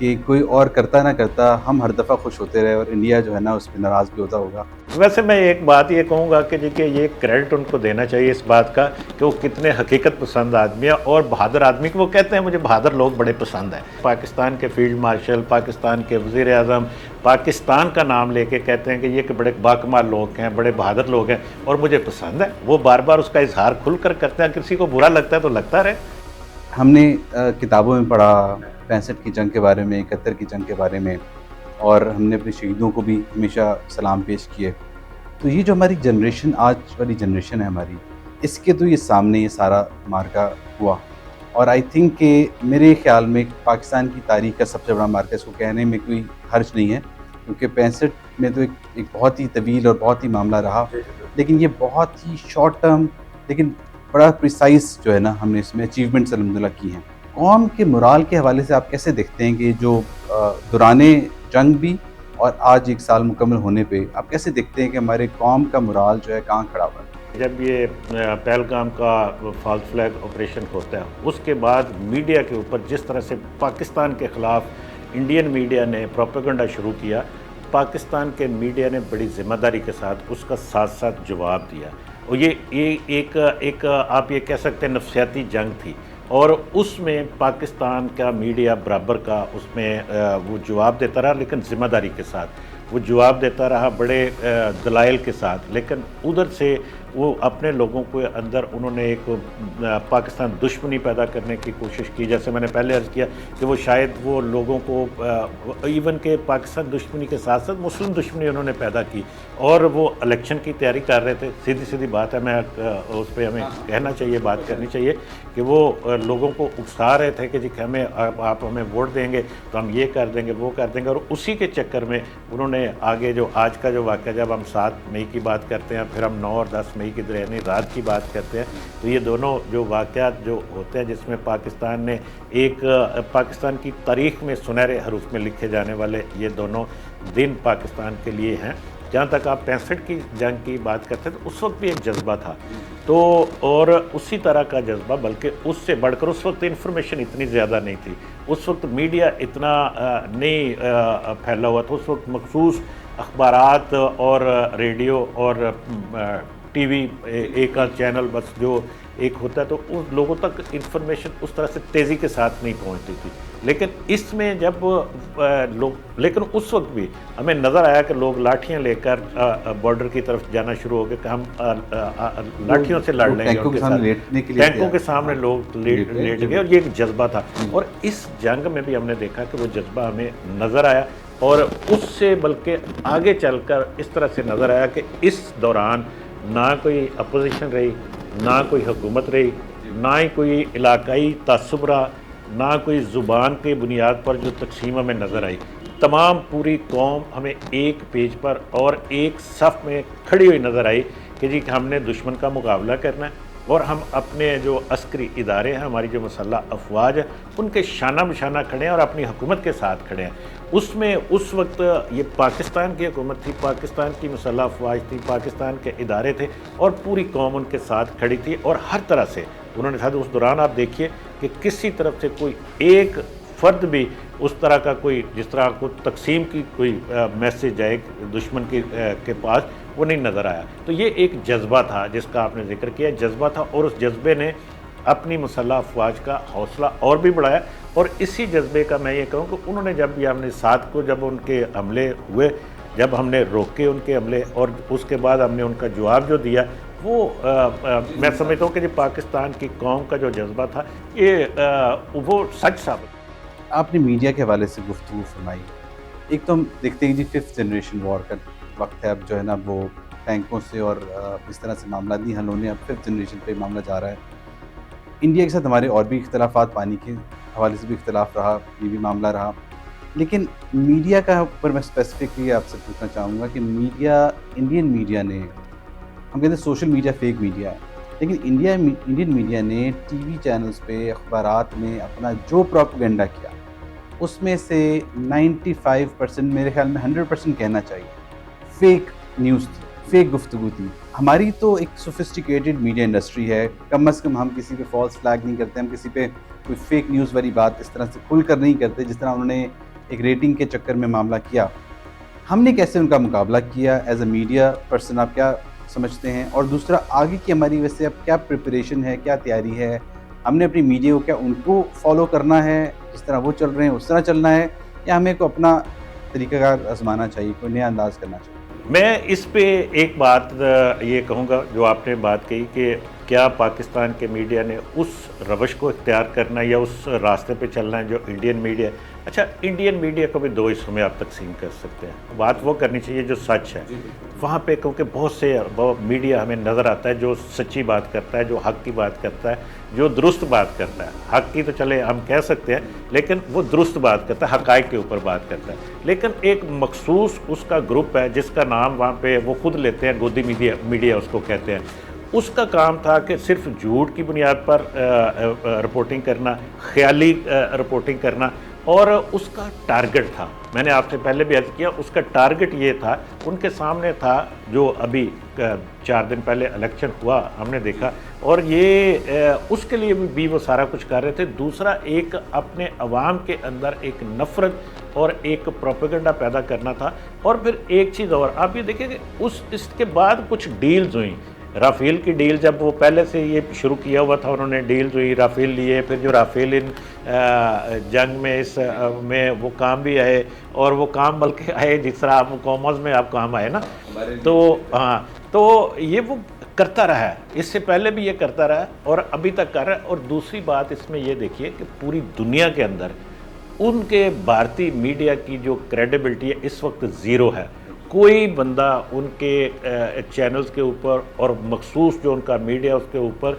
کہ کوئی اور کرتا نہ کرتا ہم ہر دفعہ خوش ہوتے رہے اور انڈیا جو ہے نا اس پہ ناراض بھی ہوتا ہوگا. ویسے میں ایک بات یہ کہوں گا کہ دیکھیے یہ کریڈٹ ان کو دینا چاہیے اس بات کا کہ وہ کتنے حقیقت پسند آدمی ہیں اور بہادر آدمی کو وہ کہتے ہیں مجھے بہادر لوگ بڑے پسند ہیں. پاکستان کے فیلڈ مارشل، پاکستان کے وزیر اعظم پاکستان کا نام لے کے کہتے ہیں کہ یہ کہ بڑے باکمال لوگ ہیں، بڑے بہادر لوگ ہیں اور مجھے پسند ہے. وہ بار بار اس کا اظہار کھل کر کرتے ہیں. کسی کو برا لگتا ہے تو لگتا رہے. ہم نے کتابوں میں پڑھا 65 کی جنگ کے بارے میں، 71 کی جنگ کے بارے میں، اور ہم نے اپنے شہیدوں کو بھی ہمیشہ سلام پیش کیے. تو یہ جو ہماری جنریشن، آج والی جنریشن ہے ہماری، اس کے تو یہ سامنے یہ سارا مارکا ہوا. اور آئی تھنک کہ میرے خیال میں پاکستان کی تاریخ کا سب سے بڑا مارکا، اس کو کہنے میں کوئی حرج نہیں ہے، کیونکہ 65 میں تو ایک بہت ہی طویل اور بہت ہی معاملہ رہا، لیکن یہ بہت ہی شارٹ ٹرم لیکن بڑا پریسائز جو ہے نا ہم نے اس میں اچیومنٹس الحمدللہ کی ہیں. قوم کے مرال کے حوالے سے آپ کیسے دیکھتے ہیں کہ جو دوران جنگ بھی اور آج 1 سال مکمل ہونے پہ آپ کیسے دیکھتے ہیں کہ ہمارے قوم کا مرال جو ہے کہاں کھڑا ہوا ہے؟ جب یہ پہلگام کا فالس فلیگ آپریشن ہوتا ہے اس کے بعد میڈیا کے اوپر جس طرح سے پاکستان کے خلاف انڈین میڈیا نے پروپیگنڈا شروع کیا، پاکستان کے میڈیا نے بڑی ذمہ داری کے ساتھ اس کا ساتھ ساتھ جواب دیا. اور یہ ایک آپ یہ کہہ سکتے ہیں نفسیاتی جنگ تھی، اور اس میں پاکستان کا میڈیا برابر کا اس میں وہ جواب دیتا رہا، لیکن ذمہ داری کے ساتھ وہ جواب دیتا رہا، بڑے دلائل کے ساتھ. لیکن ادھر سے وہ اپنے لوگوں کے اندر انہوں نے ایک پاکستان دشمنی پیدا کرنے کی کوشش کی. جیسے میں نے پہلے عرض کیا کہ وہ شاید وہ لوگوں کو ایون کہ پاکستان دشمنی کے ساتھ ساتھ مسلم دشمنی انہوں نے پیدا کی، اور وہ الیکشن کی تیاری کر رہے تھے. سیدھی بات ہے، میں اس پہ ہمیں کہنا چاہیے، بات کرنی چاہیے کہ وہ لوگوں کو اکسا رہے تھے کہ جی ہمیں آپ ہمیں ووٹ دیں گے تو ہم یہ کر دیں گے وہ کر دیں گے. اور اسی کے چکر میں انہوں نے آگے جو آج کا جو واقعہ، جب ہم 7 مئی کی بات کرتے ہیں، پھر ہم 9 اور 10 مئی کی درمیانی رات کی بات کرتے ہیں، تو یہ دونوں جو واقعات جو ہوتے ہیں جس میں پاکستان نے پاکستان کی تاریخ میں سنہرے حروف میں لکھے جانے والے یہ دونوں دن پاکستان کے لیے ہیں. جہاں تک آپ 65 کی جنگ کی بات کرتے ہیں تو اس وقت بھی ایک جذبہ تھا، تو اور اسی طرح کا جذبہ، بلکہ اس سے بڑھ کر اس وقت انفارمیشن اتنی زیادہ نہیں تھی، اس وقت میڈیا اتنا نہیں پھیلا ہوا تھا. اس وقت مخصوص اخبارات اور ریڈیو اور ٹی وی ایک چینل بس جو ایک ہوتا ہے، تو ان لوگوں تک انفارمیشن اس طرح سے تیزی کے ساتھ نہیں پہنچتی تھی. لیکن اس میں جب لیکن اس وقت بھی ہمیں نظر آیا کہ لوگ لاٹھیاں لے کر بارڈر کی طرف جانا شروع ہو گئے کہ ہم لاٹھیوں سے لڑ لیں گے، ٹینکوں کے سامنے لوگ لیٹ گئے، اور یہ ایک جذبہ تھا. اور اس جنگ میں بھی ہم نے دیکھا کہ وہ جذبہ ہمیں نظر آیا، اور اس سے بلکہ آگے چل کر اس طرح سے نظر آیا کہ اس دوران نہ کوئی اپوزیشن رہی، نہ کوئی حکومت رہی، نہ ہی کوئی علاقائی تعصب رہا، نہ کوئی زبان کی بنیاد پر جو تقسیم ہمیں نظر آئی. تمام پوری قوم ہمیں ایک پیج پر اور ایک صف میں کھڑی ہوئی نظر آئی کہ جی ہم نے دشمن کا مقابلہ کرنا ہے، اور ہم اپنے جو عسکری ادارے ہیں، ہماری جو مسلح افواج ہیں، ان کے شانہ بشانہ کھڑے ہیں اور اپنی حکومت کے ساتھ کھڑے ہیں. اس میں اس وقت یہ پاکستان کی حکومت تھی، پاکستان کی مسلح افواج تھی، پاکستان کے ادارے تھے، اور پوری قوم ان کے ساتھ کھڑی تھی. اور ہر طرح سے انہوں نے ساتھ اس دوران آپ دیکھیے کہ کسی طرف سے کوئی ایک فرد بھی اس طرح کا کوئی جس طرح کو تقسیم کی کوئی میسیج جائے دشمن کے پاس، وہ نہیں نظر آیا. تو یہ ایک جذبہ تھا جس کا آپ نے ذکر کیا، جذبہ تھا، اور اس جذبے نے اپنی مسلح افواج کا حوصلہ اور بھی بڑھایا. اور اسی جذبے کا میں یہ کہوں کہ انہوں نے جب بھی ہم نے 7 کو جب ان کے حملے ہوئے، جب ہم نے روکے ان کے حملے، اور اس کے بعد ہم نے ان کا جواب جو دیا، وہ میں سمجھتا ہوں کہ جو پاکستان کی قوم کا جو جذبہ تھا یہ وہ سچ ثابت. آپ نے میڈیا کے حوالے سے گفتگو فرمائی. ایک تو ہم دیکھتے ہیں جی 5th جنریشن وار کا وقت ہے، اب جو ہے نا وہ ٹینکوں سے اور اس طرح سے معاملات نہیں حل ہونے، اب 5th جنریشن پہ معاملہ جا رہا ہے. انڈیا کے ساتھ ہمارے اور بھی اختلافات، پانی کے حوالے سے بھی اختلاف رہا، یہ بھی معاملہ رہا. لیکن میڈیا کا اوپر میں اسپیسیفکلی آپ سے پوچھنا چاہوں گا کہ میڈیا، انڈین میڈیا نے، ہم کہتے ہیں سوشل میڈیا فیک میڈیا ہے، لیکن انڈین میڈیا نے ٹی وی چینلز پہ، اخبارات میں اپنا جو پروپیگنڈا کیا، اس میں سے 95% میرے خیال میں 100% کہنا چاہیے فیک نیوز تھی، فیک گفتگو تھی. ہماری تو ایک سوفسٹیکیٹڈ میڈیا انڈسٹری ہے، کم از کم ہم کسی پہ فالس فلیگ نہیں کرتے، ہم کسی پہ کوئی فیک نیوز والی بات اس طرح سے کھل کر نہیں کرتے جس طرح انہوں نے ایک ریٹنگ کے چکر میں معاملہ کیا. ہم نے کیسے ان کا مقابلہ کیا ایز اے میڈیا پرسن, آپ کیا سمجھتے ہیں؟ اور دوسرا, آگے کی ہماری ویسے اب کیا پریپریشن ہے, کیا تیاری ہے؟ ہم نے اپنی میڈیا کو کیا ان کو فالو کرنا ہے, جس طرح وہ چل رہے ہیں اس طرح چلنا ہے, یا ہمیں کو اپنا طریقہ کار آزمانا چاہیے, کوئی نیا انداز کرنا چاہیے؟ میں اس پہ ایک بات یہ کہوں گا جو آپ نے بات کہی کہ کیا پاکستان کے میڈیا نے اس روش کو اختیار کرنا ہے یا اس راستے پہ چلنا ہے جو انڈین میڈیا ہے. اچھا, انڈین میڈیا کو بھی دو حصوں میں آپ تقسیم کر سکتے ہیں. بات وہ کرنی چاہیے جو سچ ہے. وہاں پہ کیونکہ بہت سے میڈیا ہمیں نظر آتا ہے جو سچی بات کرتا ہے, جو حق کی بات کرتا ہے, جو درست بات کرتا ہے. حق کی تو چلے ہم کہہ سکتے ہیں, لیکن وہ درست بات کرتا ہے, حقائق کے اوپر بات کرتا ہے. لیکن ایک مخصوص اس کا گروپ ہے جس کا نام وہاں پہ وہ خود لیتے ہیں, گودی میڈیا اس کو کہتے ہیں. اس کا کام تھا کہ صرف جھوٹ کی بنیاد پر رپورٹنگ کرنا, خیالی رپورٹنگ کرنا, اور اس کا ٹارگٹ تھا, میں نے آپ سے پہلے بھی عرض کیا, اس کا ٹارگٹ یہ تھا, ان کے سامنے تھا جو ابھی 4 دن پہلے الیکشن ہوا ہم نے دیکھا, اور یہ اس کے لیے بھی وہ سارا کچھ کر رہے تھے. دوسرا, ایک اپنے عوام کے اندر ایک نفرت اور ایک پروپیگنڈا پیدا کرنا تھا. اور پھر ایک چیز اور آپ یہ دیکھیں کہ اس کے بعد کچھ ڈیلز ہوئیں. رافیل کی ڈیل جب وہ پہلے سے یہ شروع کیا ہوا تھا, انہوں نے ڈیلز ہوئی, رافیل لیے, پھر جو رافیل ان جنگ میں اس میں وہ کام بھی آئے, اور وہ کام بلکہ آئے جس طرح آپ کامرس میں آپ کام آئے نا, تو ہاں, تو یہ وہ کرتا رہا ہے, اس سے پہلے بھی یہ کرتا رہا اور ابھی تک کر رہا ہے. اور دوسری بات اس میں یہ دیکھیے کہ پوری دنیا کے اندر ان کے بھارتی میڈیا کی جو کریڈیبلٹی ہے اس وقت زیرو ہے. کوئی بندہ ان کے چینلز کے اوپر اور مخصوص جو ان کا میڈیا اس کے اوپر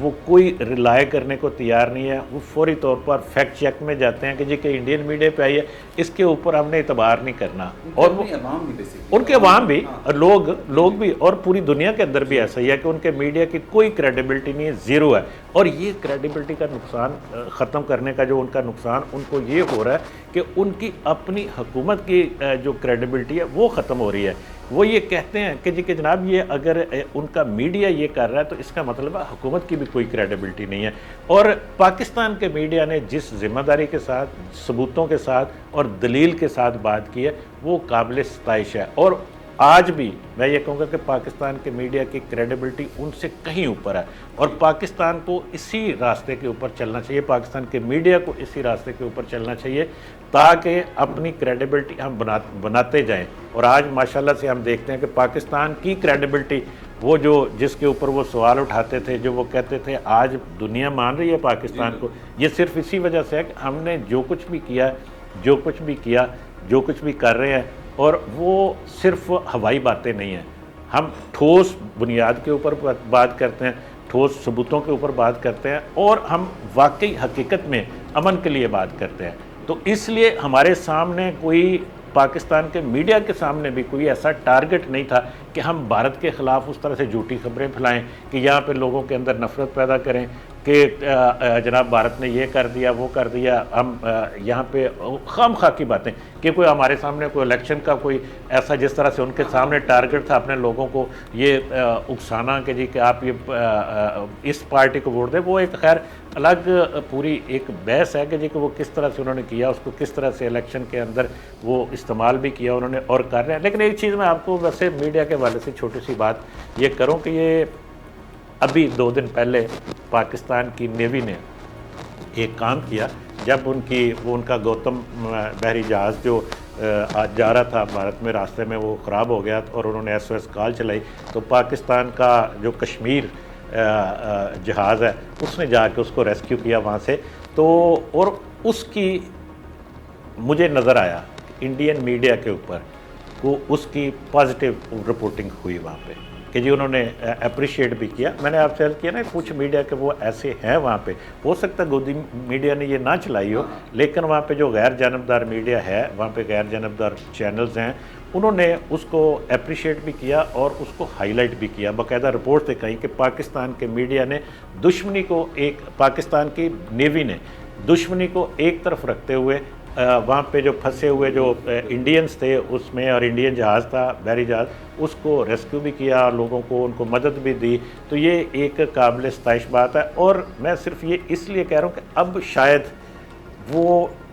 وہ کوئی ریلائی کرنے کو تیار نہیں ہے. وہ فوری طور پر فیکٹ چیک میں جاتے ہیں کہ جی کہ انڈین میڈیا پہ آئی ہے, اس کے اوپر ہم نے اعتبار نہیں کرنا. اور ان کے عوام بھی لوگ بھی, اور پوری دنیا کے اندر بھی ایسا ہی ہے کہ ان کے میڈیا کی کوئی کریڈیبلٹی نہیں ہے, زیرو ہے. اور یہ کریڈیبلٹی کا نقصان ختم کرنے کا جو ان کا نقصان ان کو یہ ہو رہا ہے کہ ان کی اپنی حکومت کی جو کریڈیبلٹی ہے وہ ختم ہو رہی ہے. وہ یہ کہتے ہیں کہ جی کہ جناب یہ اگر ان کا میڈیا یہ کر رہا ہے تو اس کا مطلب ہے حکومت کی بھی کوئی کریڈیبلٹی نہیں ہے. اور پاکستان کے میڈیا نے جس ذمہ داری کے ساتھ, ثبوتوں کے ساتھ اور دلیل کے ساتھ بات کی ہے وہ قابل ستائش ہے. اور آج بھی میں یہ کہوں گا کہ پاکستان کے میڈیا کی کریڈیبلٹی ان سے کہیں اوپر ہے, اور پاکستان کو اسی راستے کے اوپر چلنا چاہیے, پاکستان کے میڈیا کو اسی راستے کے اوپر چلنا چاہیے تاکہ اپنی کریڈیبلٹی ہم بناتے جائیں. اور آج ماشاءاللہ سے ہم دیکھتے ہیں کہ پاکستان کی کریڈیبلٹی, وہ جو جس کے اوپر وہ سوال اٹھاتے تھے, جو وہ کہتے تھے, آج دنیا مان رہی ہے پاکستان کو. یہ صرف اسی وجہ سے ہے کہ ہم نے جو کچھ بھی کیا, جو کچھ بھی کر رہے ہیں, اور وہ صرف ہوائی باتیں نہیں ہیں. ہم ٹھوس بنیاد کے اوپر بات کرتے ہیں, ٹھوس ثبوتوں کے اوپر بات کرتے ہیں, اور ہم واقعی حقیقت میں امن کے لیے بات کرتے ہیں. تو اس لیے ہمارے سامنے کوئی, پاکستان کے میڈیا کے سامنے بھی کوئی ایسا ٹارگٹ نہیں تھا کہ ہم بھارت کے خلاف اس طرح سے جھوٹی خبریں پھیلائیں کہ یہاں پہ لوگوں کے اندر نفرت پیدا کریں کہ جناب بھارت نے یہ کر دیا, وہ کر دیا. ہم یہاں پہ خام خواہ کی باتیں کہ کوئی ہمارے سامنے کوئی الیکشن کا کوئی ایسا جس طرح سے ان کے سامنے ٹارگٹ تھا اپنے لوگوں کو یہ اکسانا کہ جی کہ آپ یہ اس پارٹی کو ووٹ دیں. وہ ایک خیر الگ پوری ایک بحث ہے کہ جی کہ وہ کس طرح سے انہوں نے کیا, اس کو کس طرح سے الیکشن کے اندر وہ استعمال بھی کیا انہوں نے اور کر رہے ہیں. لیکن ایک چیز میں آپ کو ویسے میڈیا کے حوالے سے چھوٹی سی بات یہ کروں کہ یہ ابھی 2 دن پہلے پاکستان کی نیوی نے ایک کام کیا, جب ان کا گوتم بحری جہاز جو جا رہا تھا بھارت میں, راستے میں وہ خراب ہو گیا اور انہوں نے SOS کال چلائی, تو پاکستان کا جو کشمیر جہاز ہے اس نے جا کے اس کو ریسکیو کیا وہاں سے. تو اور اس کی مجھے نظر آیا انڈین میڈیا کے اوپر وہ اس کی پازیٹیو رپورٹنگ ہوئی وہاں پہ کہ جی انہوں نے اپریشیٹ بھی کیا. میں نے آپ سے عرض کیا نا کچھ میڈیا کے وہ ایسے ہیں وہاں پہ, ہو سکتا ہے گودی میڈیا نے یہ نہ چلائی ہو, لیکن وہاں پہ جو غیر جانبدار میڈیا ہے, وہاں پہ غیر جانبدار چینلز ہیں, انہوں نے اس کو اپریشیٹ بھی کیا اور اس کو ہائی لائٹ بھی کیا. باقاعدہ رپورٹ سے کہیں کہ پاکستان کے میڈیا نے دشمنی کو پاکستان کی نیوی نے دشمنی کو ایک طرف رکھتے ہوئے وہاں پہ جو پھنسے ہوئے جو انڈینز تھے اس میں, اور انڈین جہاز تھا بحری جہاز, اس کو ریسکیو بھی کیا, لوگوں کو ان کو مدد بھی دی. تو یہ ایک قابل ستائش بات ہے. اور میں صرف یہ اس لیے کہہ رہا ہوں کہ اب شاید وہ